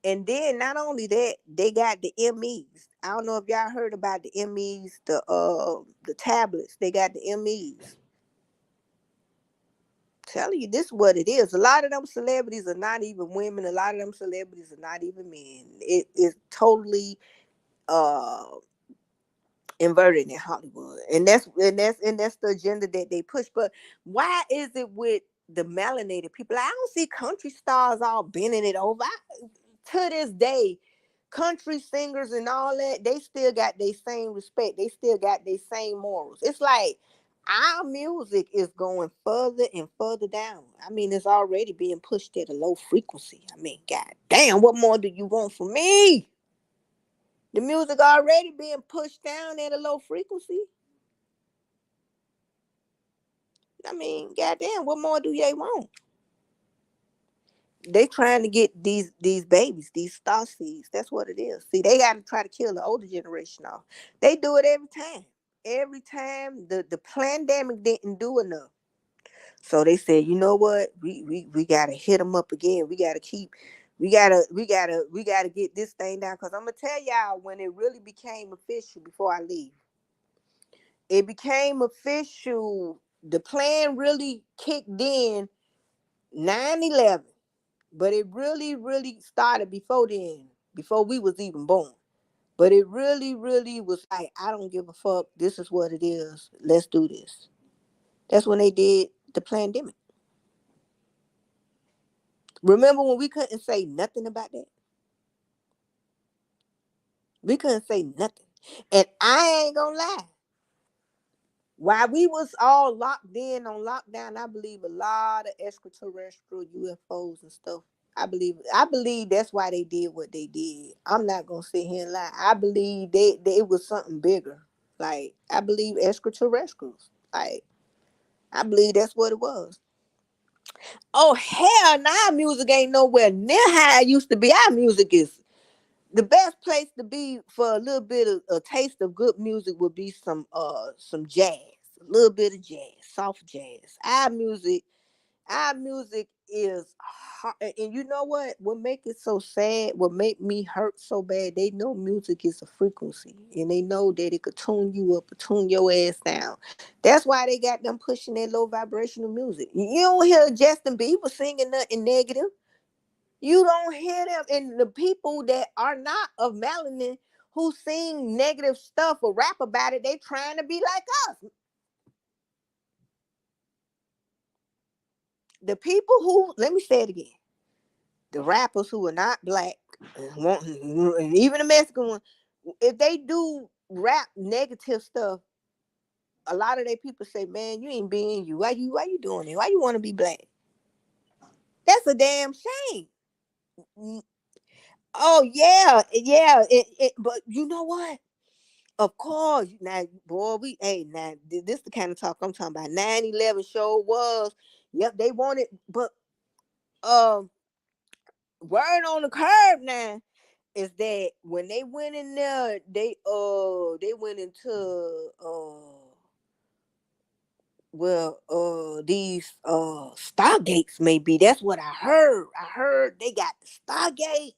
And then not only that, they got the MEs. I don't know if y'all heard about the MEs, the tablets. They got the MEs. Telling you, this is what it is. A lot of them celebrities are not even women. A lot of them celebrities are not even men. It is totally uh inverted in Hollywood, and that's the agenda that they push. But why is it with the melanated people? I don't see country stars all bending it over. To this day, country singers and all that, they still got their same respect. They still got their same morals. It's like our music is going further and further down. I mean, it's already being pushed at a low frequency. I mean, god damn, what more do you want from me? The music already being pushed down at a low frequency. I mean, goddamn, what more do they want? They trying to get these babies, these star seeds. That's what it is. See, they got to try to kill the older generation off. They do it every time. Every time the pandemic didn't do enough. So they said, you know what? We gotta hit them up again. We gotta get this thing down. Cause I'm gonna tell y'all when it really became official before I leave. It became official. The plan really kicked in 9/11. But it really started before then, before we was even born. But it really was like, I don't give a fuck. This is what it is. Let's do this. That's when they did the pandemic. Remember when we couldn't say nothing about that? We couldn't say nothing. And I ain't gonna lie. While we was all locked in on lockdown, I believe a lot of extraterrestrial UFOs and stuff. I believe that's why they did what they did. I'm not gonna sit here and lie. I believe they it was something bigger. Like I believe extraterrestrials. Like I believe that's what it was. Oh hell, now our music ain't nowhere near how it used to be. Our music is the best place to be for a little bit of a taste of good music would be some jazz, a little bit of jazz, soft jazz. Our music is hard. And you know what make it so sad, what make me hurt so bad, they know music is a frequency, and they know that it could tune you up or tune your ass down. That's why they got them pushing that low vibrational music. You don't hear Justin Bieber singing nothing negative. You don't hear them. And the people that are not of melanin who sing negative stuff or rap about it, they trying to be like us. The people who, let me say it again, the rappers who are not black, and even the Mexican one, if they do rap negative stuff, a lot of their people say, "Man, you ain't being you. Why you doing it? Why you want to be black? That's a damn shame." Oh yeah, yeah. But you know what? Of course, now, boy, now this the kind of talk I'm talking about. 9/11 show was, yep, they wanted, but um, word on the curb now is that when they went in there, they went into these stargates maybe. That's what I heard. I heard they got the stargate.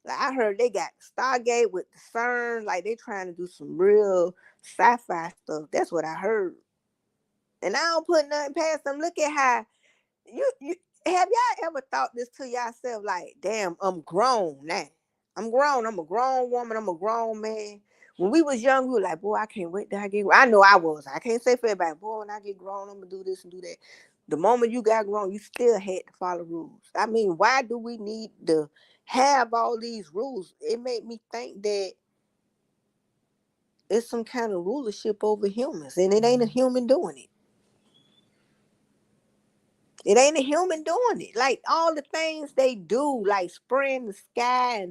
Like I heard they got Stargate with the CERN, like they trying to do some real sci-fi stuff. That's what I heard. And I don't put nothing past them. Look at how you have y'all ever thought this to yourself, like, damn, I'm grown now. I'm grown. I'm a grown woman. I'm a grown man. When we was young, we were like, boy, I can't wait till I get. I know I was. I can't say for everybody. Boy, when I get grown, I'm gonna do this and do that. The moment you got grown, you still had to follow rules. I mean, why do we need to have all these rules? It made me think that it's some kind of rulership over humans, and it ain't a human doing it. It ain't a human doing it. Like all the things they do, like spraying the sky,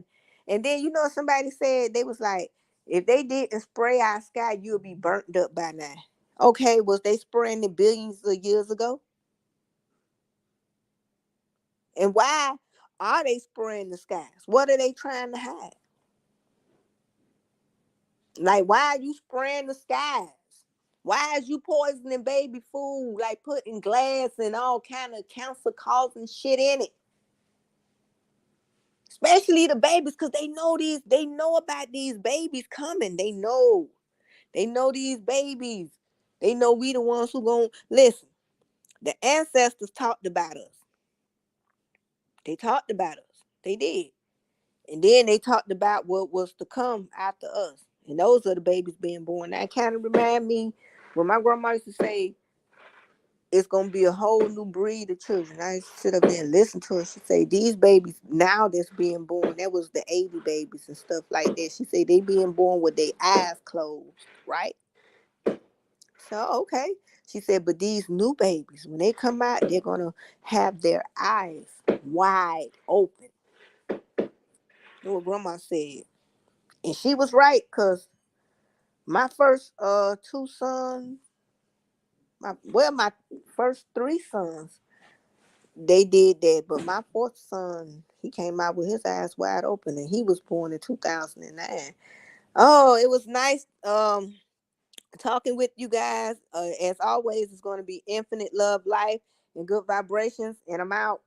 and then somebody said they was like, if they didn't spray our sky, you'll be burnt up by now. Okay, was they spraying it billions of years ago? And why are they spraying the skies? What are they trying to hide? Like, why are you spraying the skies? Why is you poisoning baby food, like putting glass and all kind of cancer causing shit in it? Especially the babies, because they know about these babies coming. They know these babies. They know we the ones who gonna listen. The ancestors talked about us. They talked about us. They did. And then they talked about what was to come after us. And those are the babies being born. That kind of remind me when my grandma used to say, it's gonna be a whole new breed of children. I used to sit up there and listen to her. She say these babies now that's being born, that was the 80 babies and stuff like that. She say they being born with their eyes closed, right? So okay. She said, but these new babies, when they come out, they're gonna have their eyes wide open. That's what grandma said. And she was right, because my first two sons, my first three sons, they did that, but my fourth son, he came out with his eyes wide open, and he was born in 2009. Oh, it was nice talking with you guys. As always, it's going to be infinite love, life, and good vibrations, and I'm out.